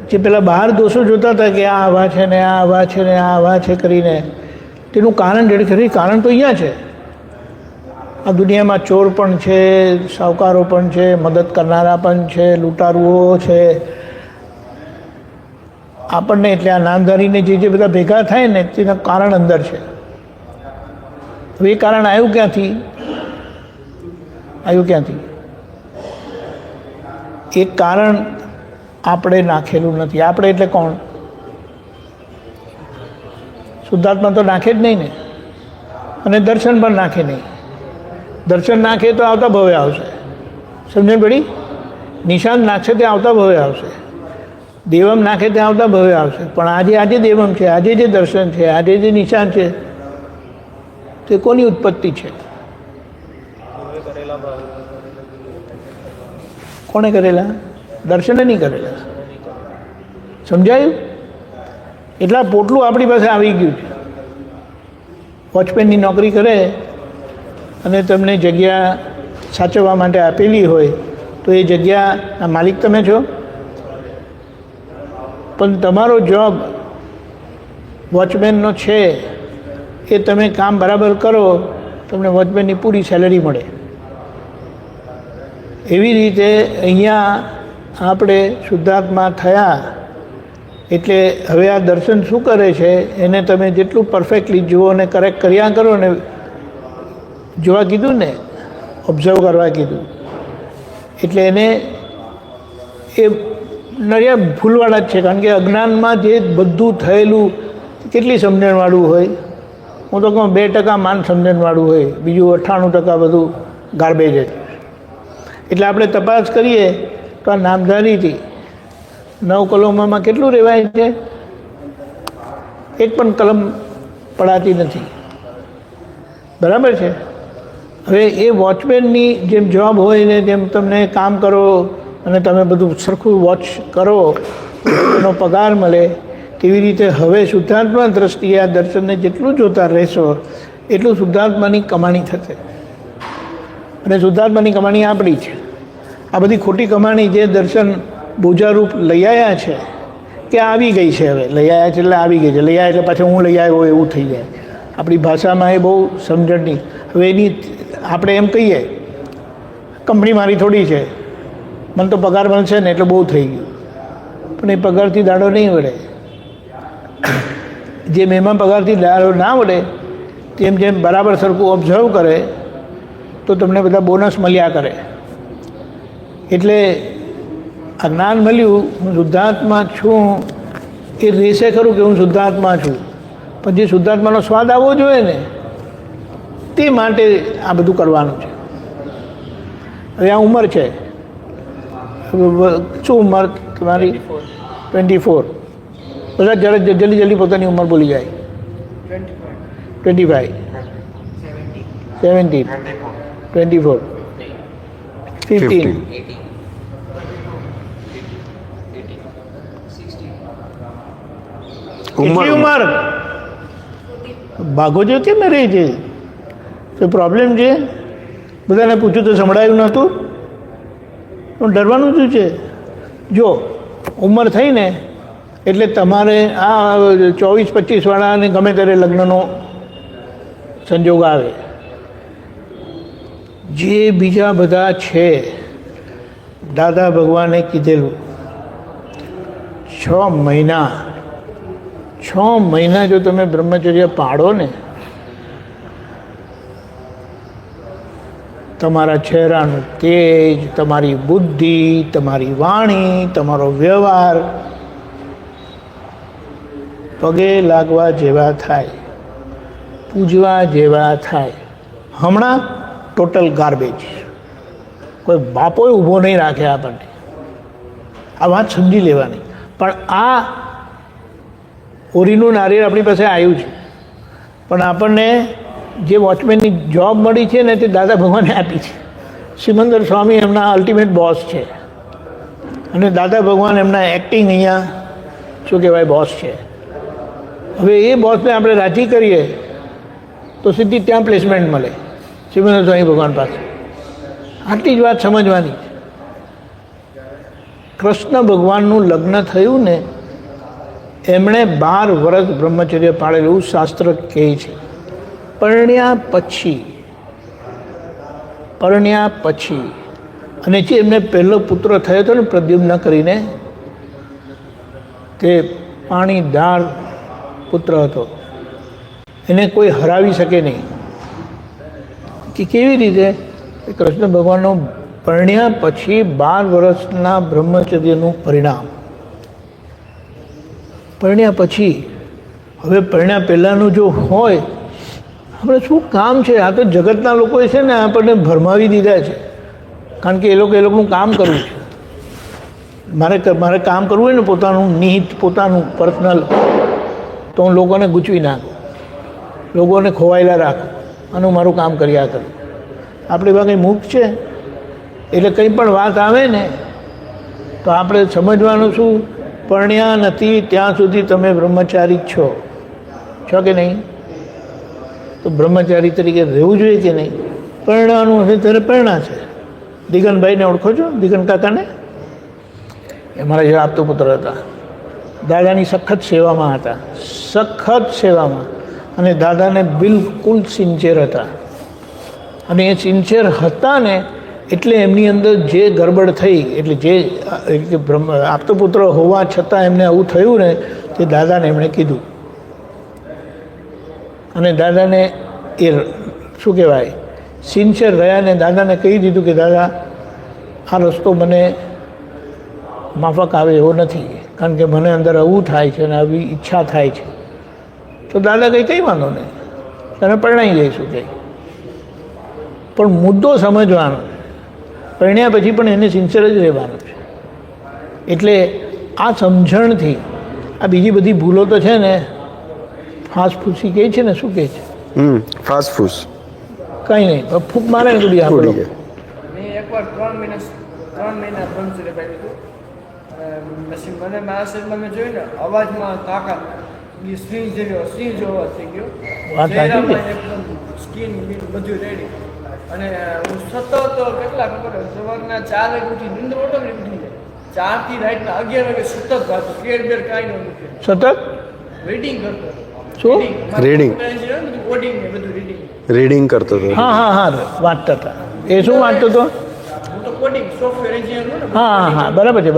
જે પેલા બહાર દોષો જોતા હતા કે આ આવા છે ને આ આવા છે ને આ આવા છે કરીને, તેનું કારણ ખરી કારણ તો અહીંયા છે. આ દુનિયામાં ચોર પણ છે, સાવકારો પણ છે, મદદ કરનારા પણ છે, લૂંટારુઓ છે. આપણને એટલે આ નામધારીને જે બધા ભેગા થાય ને તેના કારણ અંદર છે. હવે એ કારણ આવ્યું ક્યાંથી? એક કારણ આપણે નાખેલું નથી. આપણે એટલે કોણ? શુદ્ધાત્મા તો નાખે જ નહીં ને, અને દર્શન પણ નાખે નહીં. દર્શન નાખે તો આવતા ભવે આવશે, સમજણ પડી? નિશાન નાખશે તે આવતા ભવે આવશે, દેવમ નાખે તે આવતા ભવે આવશે. પણ આજે દેવમ છે, આજે જે દર્શન છે, આજે જે નિશાન છે, તે કોની ઉત્પત્તિ છે? કોણે કરેલા? દર્શને નહીં કરેલા. સમજાયું? એટલા પોટલું આપણી પાસે આવી ગયું છે. વોચમેનની નોકરી કરે અને તમને જગ્યા સાચવવા માટે આપેલી હોય તો એ જગ્યાના માલિક તમે છો, પણ તમારો જોબ વોચમેનનો છે એ તમે કામ બરાબર કરો, તમને વોચમેનની પૂરી સેલરી મળે. એવી રીતે અહીંયા આપણે શુદ્ધાત્મા થયા એટલે હવે આ દર્શન શું કરે છે એને તમે જેટલું પરફેક્ટલી જુઓ અને કરેક્ટ કર્યા કરો ને, જોવા કીધું ને, ઓબ્ઝર્વ કરવા કીધું, એટલે એને એ નરિયા ભૂલવાળા જ છે. કારણ કે અજ્ઞાનમાં જે બધું થયેલું કેટલી સમજણવાળું હોય, હું તો કહું 2% માન સમજણવાળું હોય, બીજું 98% બધું ગાર્બેજ જ. એટલે આપણે તપાસ કરીએ તો આ નામધારીથી 9 કલમોમાં કેટલું રહેવાય છે? એક પણ કલમ પડાતી નથી. બરાબર છે? હવે એ વોચમેનની જેમ જોબ હોય ને જેમ તમને કામ કરો અને તમે બધું સરખું વોચ કરો એનો પગાર મળે, તેવી રીતે હવે શુદ્ધાત્મા દ્રષ્ટિએ આ દર્શનને જેટલું જોતા રહેશો એટલું શુદ્ધાત્માની કમાણી થશે. અને શુદ્ધાત્માની કમાણી આપણી છે. આ બધી ખોટી કમાણી જે દર્શન બોજારૂપ લઈ આવ્યા છે કે આવી ગઈ છે. હવે લઈ આવ્યા છે એટલે આવી ગઈ છે, લઈ આવ્યા એટલે પાછું હું લઈ આવ્યો એવું થઈ જાય. આપણી ભાષામાં એ બહુ સમજણની. હવે એની આપણે એમ કહીએ કંપની મારી થોડી છે, મને તો પગાર મળશે ને એટલે બહુ થઈ ગયું, પણ એ પગારથી દાડો નહીં વળે. જેમ એમાં પગારથી દાડો ના વળે તેમ જેમ બરાબર સરખું ઓબ્ઝર્વ કરે તો તમને બધા બોનસ મળ્યા કરે. એટલે આ જ્ઞાન મળ્યું, હું શુદ્ધાત્મા છું એ રહેશે ખરું કે હું શુદ્ધાત્મા છું, પણ જે શુદ્ધાત્માનો સ્વાદ આવવો જોઈએ ને તે માટે આ બધું કરવાનું છે. હવે આ ઉંમર છે, શું ઉંમર તમારી? 24. બધા જલ્દી પોતાની ઉંમર ભૂલી જાય. 25, 17, 24, 15. કેટલી ઉંમર? ભાગો જો કેમ રહે છે? તો પ્રોબ્લેમ છે. બધાને પૂછ્યું તો સંભળાયું નહોતું? પણ ડરવાનું શું છે? જો ઉંમર થઈ ને એટલે તમારે આ 24-25 વાળાને ગમે ત્યારે લગ્નનો સંજોગ આવે. જે બીજા બધા છે દાદા ભગવાને કીધેલું 6 મહિના જો તમે બ્રહ્મચર્ય પાડો ને, તમારા ચહેરાનું તેજ, તમારી બુદ્ધિ, તમારી વાણી, તમારો વ્યવહાર પગે લાગવા જેવા થાય, પૂજવા જેવા થાય. હમણાં ટોટલ ગાર્બેજ. કોઈ બાપોય ઊભો નહીં રાખે આપણને. આ વાત સમજી લેવાની. પણ આ ઓરીનું નારિયેળ આપણી પાસે આવ્યું છે, પણ આપણને જે વોચમેનની જોબ મળી છે ને તે દાદા ભગવાને આપી છે. સિમંદર સ્વામી એમના અલ્ટિમેટ બોસ છે અને દાદા ભગવાન એમના એક્ટિંગ અહીંયા શું કહેવાય બોસ છે. હવે એ બોસને આપણે રાજી કરીએ તો સીધી ત્યાં પ્લેસમેન્ટ મળે સિમંદર સ્વામી ભગવાન પાસે. આટલી જ વાત સમજવાની છે. કૃષ્ણ ભગવાનનું લગ્ન થયું ને એમણે 12 વર્ષ બ્રહ્મચર્ય પાળેલું એવું શાસ્ત્ર કહે છે. પરણ્યા પછી અને જે એમને પહેલો પુત્ર થયો હતો ને પ્રદ્યુમ્ન કરીને, તે પાણીદાર પુત્ર હતો, એને કોઈ હરાવી શકે નહીં. કે કેવી રીતે? કૃષ્ણ ભગવાનનો પરણ્યા પછી 12 વર્ષના બ્રહ્મચર્યનું પરિણામ. પરણ્યા પછી, હવે પરણ્યા પહેલાંનું જો હોય, આપણે શું કામ છે? આ તો જગતના લોકોએ છે ને આપણને ભરમાવી દીધા છે. કારણ કે એ લોકોનું કામ કરવું છે. મારે કામ કરવું હોય ને પોતાનું નિહિત, પોતાનું પર્સનલ, તો હું લોકોને ગૂંચવી નાખું, લોકોને ખોવાયેલા રાખું અને હું મારું કામ કર્યા કરું. આપણે એવા કંઈ મૂક છે એટલે કંઈ પણ વાત આવે ને તો આપણે સમજવાનું શું? પરણ્યા નથી ત્યાં સુધી તમે બ્રહ્મચારી છો કે નહીં? તો બ્રહ્મચારી તરીકે રહેવું જોઈએ કે નહીં? પરણવાનું હશે ત્યારે પરણા છે. દિગનભાઈને ઓળખો છો? દિગન કાકાને? એ મારા જેવા આપતો પુત્ર હતા. દાદાની સખત સેવામાં હતા, સખત સેવામાં. અને દાદાને બિલકુલ સિન્સિયર હતા. અને એ સિન્સિયર હતા ને એટલે એમની અંદર જે ગરબડ થઈ, એટલે જે આપતો પુત્ર હોવા છતાં એમને આવું થયું ને તે દાદાને એમણે કીધું. અને દાદાને એ શું કહેવાય સિન્સિયર રહ્યા ને દાદાને કહી દીધું કે દાદા આ રસ્તો મને માફક આવે એવો નથી, કારણ કે મને અંદર આવું થાય છે અને આવી ઈચ્છા થાય છે. તો દાદા કંઈ વાંધો નહીં, તને પરણાવી દઈશું કંઈ. પણ મુદ્દો સમજવાનો, પરણ્યા પછી પણ એને સિન્સિયર જ રહેવાનું છે. એટલે આ સમજણથી આ બીજી બધી ભૂલો તો છે ને, ફાસફૂસી કહે છે ને, શું કહે છે? ફાસફૂસ કંઈ નહીં, ફૂંક મારે ને બધી આપણે. મેં એકવાર 3 મહિના બ્રહ્મચર્ય પાડ્યું હતું. પછી મને મારા શરીરમાં મેં જોયું ને અવાજમાં તાકાત, સિંહ જેવો અવાજ થઈ ગયો. વાત સાચી છે. એકદમ સ્કિન બધું રેડી. અને હું સતત કેટલા ખબર સવારના 4 વાગે ઉઠી નિંદર ઓટોમેટિક ઉઠી જાય. 4 થી રાતના 11 વાગે સતત વાંચતો, કેર બેર કાંઈ ન મૂકે, સતત રીડિંગ કરતો. શું? Reading. કોડિંગ ને બધું રીડિંગ. રીડિંગ કરતો હતો. હા વાંચતા હતા. એ શું વાંચતો હતો? હું તો કોડિંગ સોફ્ટવેર એન્જિનિયર છું ને. હા બરાબર છે.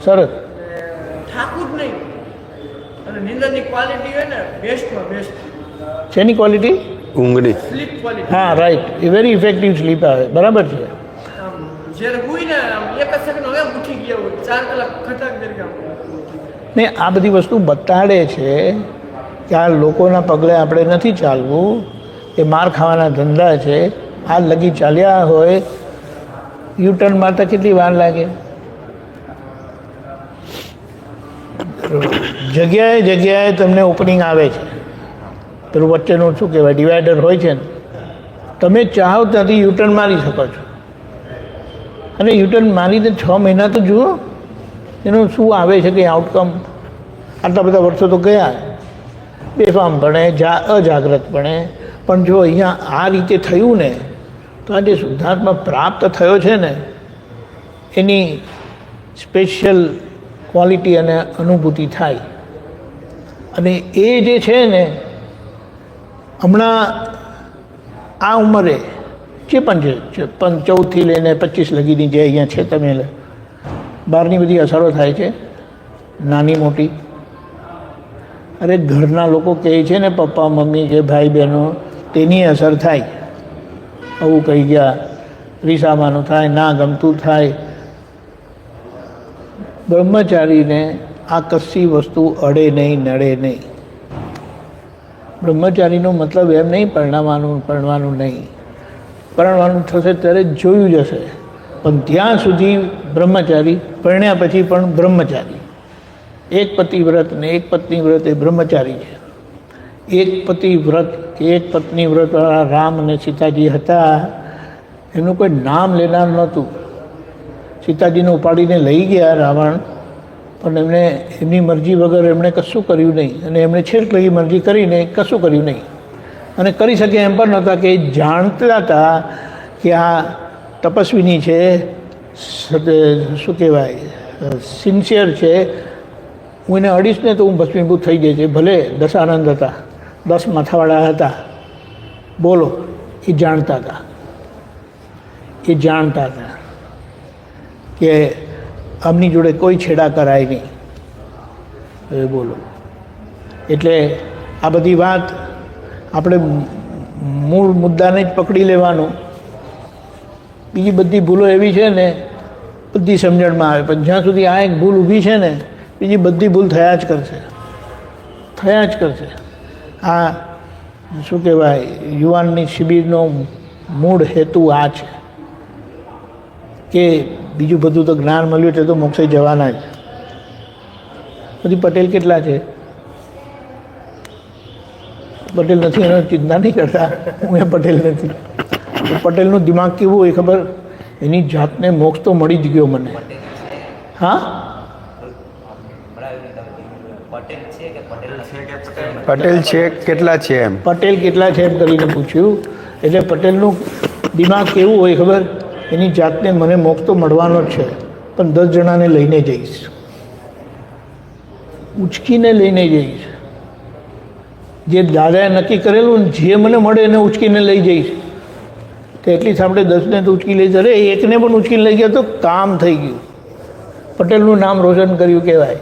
સરસ. ઠાકુર નહીં. અને નિંદરની ક્વોલિટી હોય ને બેસ્ટમાં બેસ્ટ. શેની ક્વોલિટી? ઊંઘની. Sleep quality. હા રાઈટ. એ વેરી ઇફેક્ટિવ સ્લીપ આવે. બરાબર છે. જ્યારે હોય ને એક જ સેકન્ડ હવે ઉઠી ગયા હોય, 4 કલાક ખટાક તરીકે ને આ બધી વસ્તુ બતાડે છે કે આ લોકોના પગલે આપણે નથી ચાલવું, એ માર ખાવાના ધંધા છે. આ લગી ચાલ્યા હોય, યુટર્ન મારતા કેટલી વાર લાગે? જગ્યાએ તમને ઓપનિંગ આવે છે, પેલું વચ્ચેનું શું કહેવાય ડિવાઈડર હોય છે ને, તમે ચાહો ત્યાંથી યુટર્ન મારી શકો છો. અને યુટર્ન મારીને 6 મહિના તો જુઓ એનું શું આવે છે કે આઉટકમ. આટલા બધા વર્ષો તો ગયા બેફામપણે, અજાગ્રતપણે. પણ જો અહીંયા આ રીતે થયું ને તો આ જે શુદ્ધાત્મા પ્રાપ્ત થયો છે ને એની સ્પેશિયલ ક્વોલિટી અને અનુભૂતિ થાય. અને એ જે છે ને હમણાં આ ઉંમરે જે પણ છે 14થી લઈને 25 લગીની જે અહીંયા છે તમે બહારની બધી અસરો થાય છે નાની મોટી. અરે ઘરના લોકો કહે છે ને પપ્પા મમ્મી કે ભાઈ બહેનો તેની અસર થાય. આવું કહી ગયા, રીસામાનું થાય, ના ગમતું થાય. બ્રહ્મચારીને આ કશી વસ્તુ અડે નહીં, નડે નહીં. બ્રહ્મચારીનો મતલબ એમ નહીં પરણવાનું નહીં. પરણવાનું થશે ત્યારે જોયું જશે, પણ ત્યાં સુધી બ્રહ્મચારી, પરણ્યા પછી પણ બ્રહ્મચારી. એક પતિ વ્રત ને એક પત્ની વ્રત એ બ્રહ્મચારી છે. એક પતિ વ્રત કે એક પત્ની વ્રતવાળા રામ અને સીતાજી હતા, એમનું કોઈ નામ લેનાર નહોતું. સીતાજીને ઉપાડીને લઈ ગયા રાવણ, પણ એમણે એમની મરજી વગર એમણે કશું કર્યું નહીં. અને એમણે છેક લગી મરજી કરીને કશું કર્યું નહીં. અને કરી શકે એમ પણ નહોતા કે જાણતા હતા કે આ તપસ્વીની છે, શું કહેવાય, સિન્સિયર છે. હું એને અડીશ ને તો હું ભસ્મીભૂત થઈ જાય છે. ભલે દશાનંદ હતા, 10 માથાવાળા હતા, બોલો, એ જાણતા હતા. એ જાણતા હતા કે આમની જોડે કોઈ છેડા કરાય નહીં. હવે બોલો, એટલે આ બધી વાત આપણે મૂળ મુદ્દાને જ પકડી લેવાનું. બીજી બધી ભૂલો એવી છે ને બધી સમજણમાં આવે, પણ જ્યાં સુધી આ એક ભૂલ ઊભી છે ને બીજી બધી ભૂલ થયા જ કરશે. આ શું કહેવાય, યુવાનની શિબિરનો મૂળ હેતુ આ છે કે બીજું બધું તો જ્ઞાન મળ્યું છે તો મોક્ષે જવાના જ. બધી પટેલ કેટલા છે? પટેલ નથી એનો ચિંતા નહીં કરતા, હું એ પટેલ નથી. પટેલનું દિમાગ કેવું હોય ખબર? એની જાતને મોક્ષ તો મળી જ ગયો મને. હા, પટેલ છે કેટલા છે એમ? પટેલ કેટલા છે એમ કરીને પૂછ્યું. એટલે પટેલનું દિમાગ કેવું હોય ખબર? એની જાતને મને મોક્ષ તો મળવાનો જ છે, પણ 10 જણાને લઈને જઈશ, ઉચકીને લઈને જઈશ. જે દાદાએ નક્કી કરેલું ને જે મને મળે એને ઉચકીને લઈ જઈશ. તો એટલી આપણે 10ને તો ઉચકી લઈ, અરે એકને પણ ઉચકીને લઈ ગયા તો કામ થઈ ગયું. પટેલનું નામ રોશન કર્યું કહેવાય.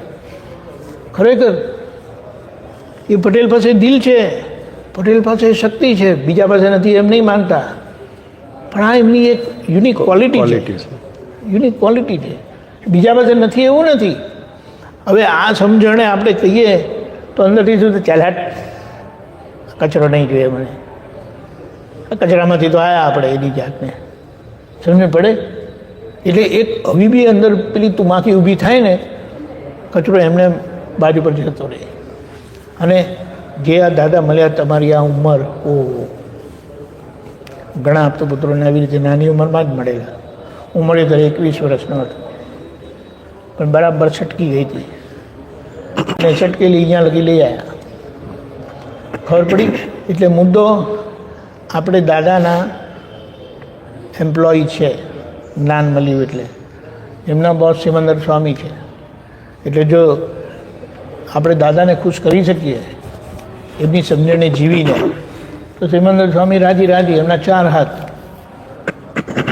ખરેખર એ પટેલ પાસે દિલ છે, પટેલ પાસે શક્તિ છે, બીજા પાસે નથી એમ નહીં માનતા. પણ આ એમની એક યુનિક ક્વોલિટી છે. બીજા પાસે નથી એવું નથી. હવે આ સમજણે આપણે કહીએ તો અંદરથી શું ચાલ હાટ, કચરો નહીં જોઈએ મને, કચરામાંથી તો આવ્યા આપણે એની જાતને સમજ પડે. એટલે એક હવે બી અંદર પેલી તુમાકી ઊભી થાય ને, કચરો એમને બાજુ પર જતો રહે. અને જે આ દાદા મળ્યા તમારી આ ઉંમર, ઘણા આપતપુત્રોને આવી રીતે નાની ઉંમરમાં જ મળેલા. હું મળ્યો ત્યારે 21 વર્ષનો હતો, પણ બરાબર છટકી ગઈ હતી. અને છટકેલી અહીંયા લગી લઈ આવ્યા. ખબર પડી. એટલે મુદ્દો આપણે દાદાના એમ્પ્લોય છે, જ્ઞાન મળ્યું એટલે. એમના બોસ સિમંદર સ્વામી છે. એટલે જો આપણે દાદાને ખુશ કરી શકીએ એમની સમજણે જીવીને, તો સિમંદર સ્વામી રાજી, એમના 4 હાથ.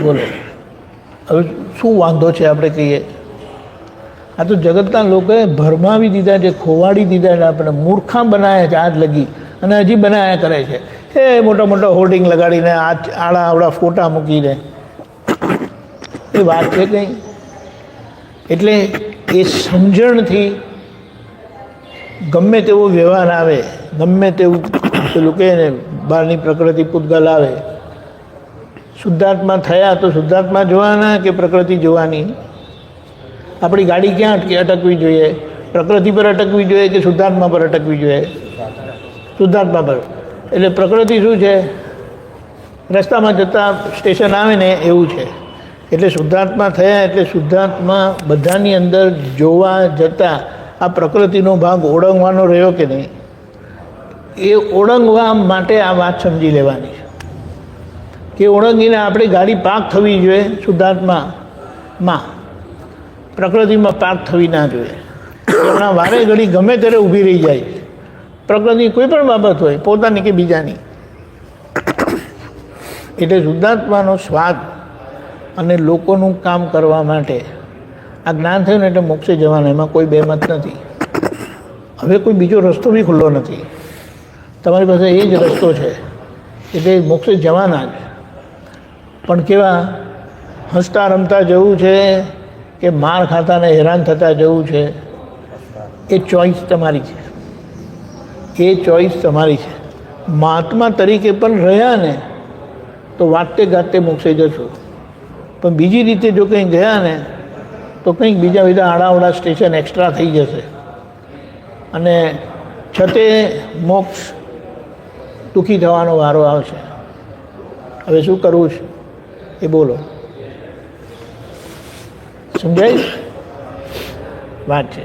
બોલો, હવે શું વાંધો છે આપણે કહીએ? આ તો જગતના લોકોએ ભરમાવી દીધા છે, ખોવાડી દીધા છે, આપણે મૂર્ખા બનાવ્યા છે આજ લગી, અને હજી બનાવ્યા કરે છે. એ મોટા મોટા હોર્ડિંગ લગાડીને આવડા ફોટા મૂકીને એ વાત છે કંઈ? એટલે એ સમજણથી ગમે તેવો વ્યવહાર આવે, ગમે તેવું પેલું કહે ને બહારની પ્રકૃતિ પૂતગલ આવે, શુદ્ધાત્મા થયા તો શુદ્ધાત્મા જોવાના કે પ્રકૃતિ જોવાની? આપણી ગાડી ક્યાં અટકવી જોઈએ? પ્રકૃતિ પર અટકવી જોઈએ કે શુદ્ધાત્મા પર અટકવી જોઈએ? શુદ્ધાત્મા પર. એટલે પ્રકૃતિ શું છે? રસ્તામાં જતાં સ્ટેશન આવે ને એવું છે. એટલે શુદ્ધાત્મા થયા એટલે શુદ્ધાત્મા બધાની અંદર જોવા જતાં આ પ્રકૃતિનો ભાગ ઓળંગવાનો રહ્યો કે નહીં? એ ઓળંગવા માટે આ વાત સમજી લેવાની છે. કે ઓળંગીને આપણી ગાડી પાર્ક થવી જોઈએ શુદ્ધાત્મામાં, પ્રકૃતિમાં પાર્ક થવી ના જોઈએ. હમણાં વારે ઘડી ગમે ત્યારે ઊભી રહી જાય. પ્રકૃતિ કોઈ પણ બાબત હોય, પોતાની કે બીજાની. એટલે શુદ્ધાત્માનો સ્વાદ અને લોકોનું કામ કરવા માટે આ જ્ઞાન થયું ને એટલે મોક્ષે જવાનું, એમાં કોઈ બેમત નથી. હવે કોઈ બીજો રસ્તો બી ખુલ્લો નથી. તમારી પાસે એ જ રસ્તો છે, એટલે મોક્ષે જવાના જ. પણ કેવા હસતા રમતા જવું છે કે માર ખાતા ને હેરાન થતા જવું છે, એ ચોઈસ તમારી છે. એ ચોઈસ તમારી છે. મહાત્મા તરીકે પણ રહ્યા ને તો વાતે ગાતે મોક્ષે જશો, પણ બીજી રીતે જો કંઈ ગયા ને તો કંઈક બીજા બધા આડાવડા સ્ટેશન એક્સ્ટ્રા થઈ જશે અને છતે મોક્ષ દુઃખી થવાનો વારો આવશે. હવે શું કરવું છે એ બોલો, સમજાય વાત છે.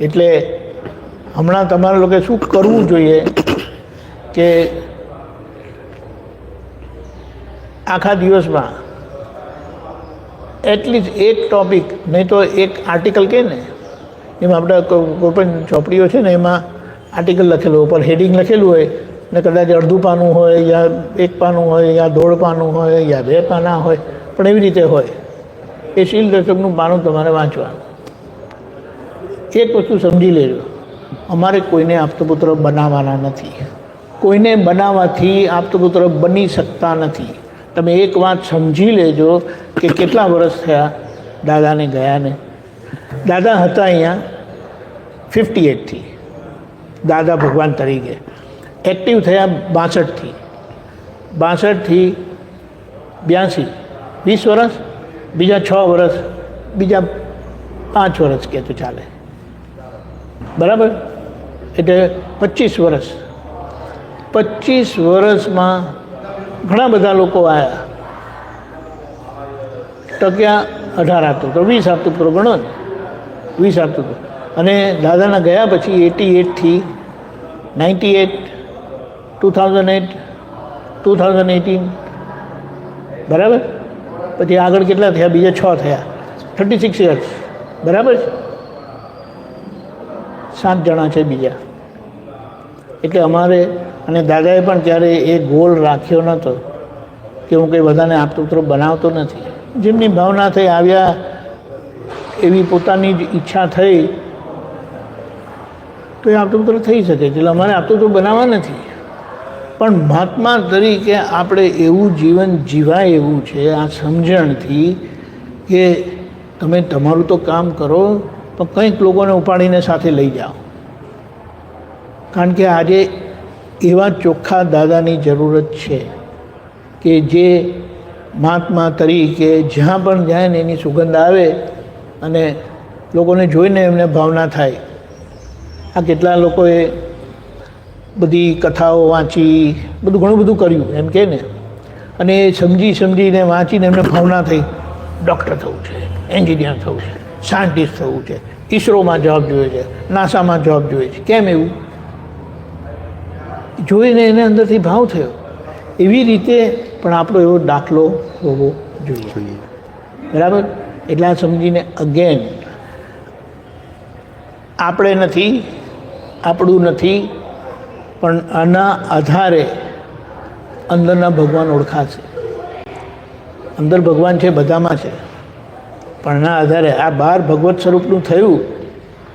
એટલે હમણાં તમારા લોકોએ શું કરવું જોઈએ કે આખા દિવસમાં એટલીસ્ટ એક ટૉપિક, નહીં તો એક આર્ટિકલ કહે ને, એમાં આપણે કોઈ પણ ચોપડીઓ છે ને એમાં આર્ટિકલ લખેલું હોય, પર હેડિંગ લખેલું હોય ને કદાચ અડધું પાનું હોય યા એક પાનું હોય યા દોઢ પાનું હોય યા 2 પાના હોય, પણ એવી રીતે હોય. એ શીલ દર્શકનું પાનું તમારે વાંચવાનું. એક વસ્તુ સમજી લેજો, અમારે કોઈને આપતપુત્ર બનાવવાના નથી. કોઈને બનાવવાથી આપતપુત્ર બની શકતા નથી. તમે એક વાત સમજી લેજો કે કેટલા વર્ષ થયા દાદાને ગયા ને. દાદા હતા અહીંયા 58થી, દાદા ભગવાન તરીકે એક્ટિવ થયા 62થી, 62થી 82, 20 વર્ષ, બીજા 6 વર્ષ, બીજા 5 વર્ષ કે તો ચાલે, બરાબર. એટલે 25 વર્ષ. 25 વર્ષમાં ઘણા બધા લોકો આવ્યા, ટક્યા 18 આપતું તો 20 આપતું તો ગણો ને, 20 આપતું હતું. અને દાદાના ગયા પછી 88થી 98, 2008, 2018, બરાબર. પછી આગળ કેટલા થયા? બીજા 6 થયા, 36 યર્સ, બરાબર છે. 7 જણા છે બીજા. એટલે અમારે અને દાદાએ પણ ત્યારે એ ગોલ રાખ્યો નહોતો કે હું કંઈ બધાને આપતપુત્ર બનાવતો નથી. જેમની ભાવના થઈ, આવ્યા, એવી પોતાની જ ઈચ્છા થઈ તો એ આપતપુત્ર થઈ શકે. એટલે અમારે આપતપુત્ર બનાવવા નથી, પણ મહાત્મા તરીકે આપણે એવું જીવન જીવાય એવું છે આ સમજણથી કે તમે તમારું તો કામ કરો પણ કંઈક લોકોને ઉપાડીને સાથે લઈ જાઓ. કારણ કે આજે એવા ચોખ્ખા દાદાની જરૂરત છે કે જે મહાત્મા તરીકે જ્યાં પણ જાય ને એની સુગંધ આવે અને લોકોને જોઈને એમને ભાવના થાય. આ કેટલા લોકોએ બધી કથાઓ વાંચી, બધું ઘણું બધું કર્યું એમ કે ને, અને એ સમજીને વાંચીને એમને ભાવના થઈ ડૉક્ટર થવું છે, એન્જિનિયર થવું છે, સાયન્ટિસ્ટ થવું છે, ઈસરોમાં જોબ જોઈએ છે, નાસામાં જોબ જોઈએ છે. કેમ એવું? જોઈને એને અંદરથી ભાવ થયો. એવી રીતે પણ આપણો એવો દાખલો હોવો જોઈએ, બરાબર. એટલા સમજીને અગેન આપણે નથી, આપણું નથી, પણ આના આધારે અંદરના ભગવાન ઓળખાશે. અંદર ભગવાન છે, બધામાં છે, પણ એના આધારે આ બહાર ભગવત સ્વરૂપનું થયું.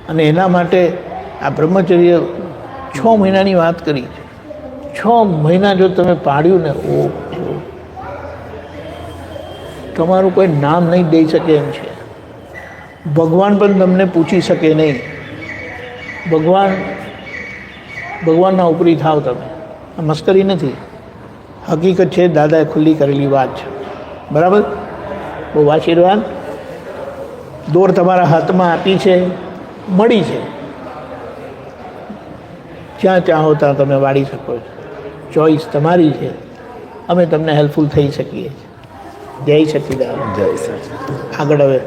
અને એના માટે આ બ્રહ્મચર્ય 6 મહિનાની વાત કરી છે. 6 મહિના જો તમે પાડ્યું ને, ઓ તમારું કોઈ નામ નહીં દઈ શકે એમ છે. ભગવાન પણ તમને પૂછી શકે નહીં. ભગવાનના ઉપરી થાવ તમે. આ મસ્કરી નથી, હકીકત છે. દાદાએ ખુલ્લી કરેલી વાત છે, બરાબર. બહુ આશીર્વાદ. દોર તમારા હાથમાં આપી છે, મળી છે, જ્યાં ચાહો ત્યાં તમે વાળી શકો છો. ચોઈસ તમારી છે. અમે તમને હેલ્પફુલ થઈ શકીએ. જય સચિદાન. જય સચિદાન. આગળ હવે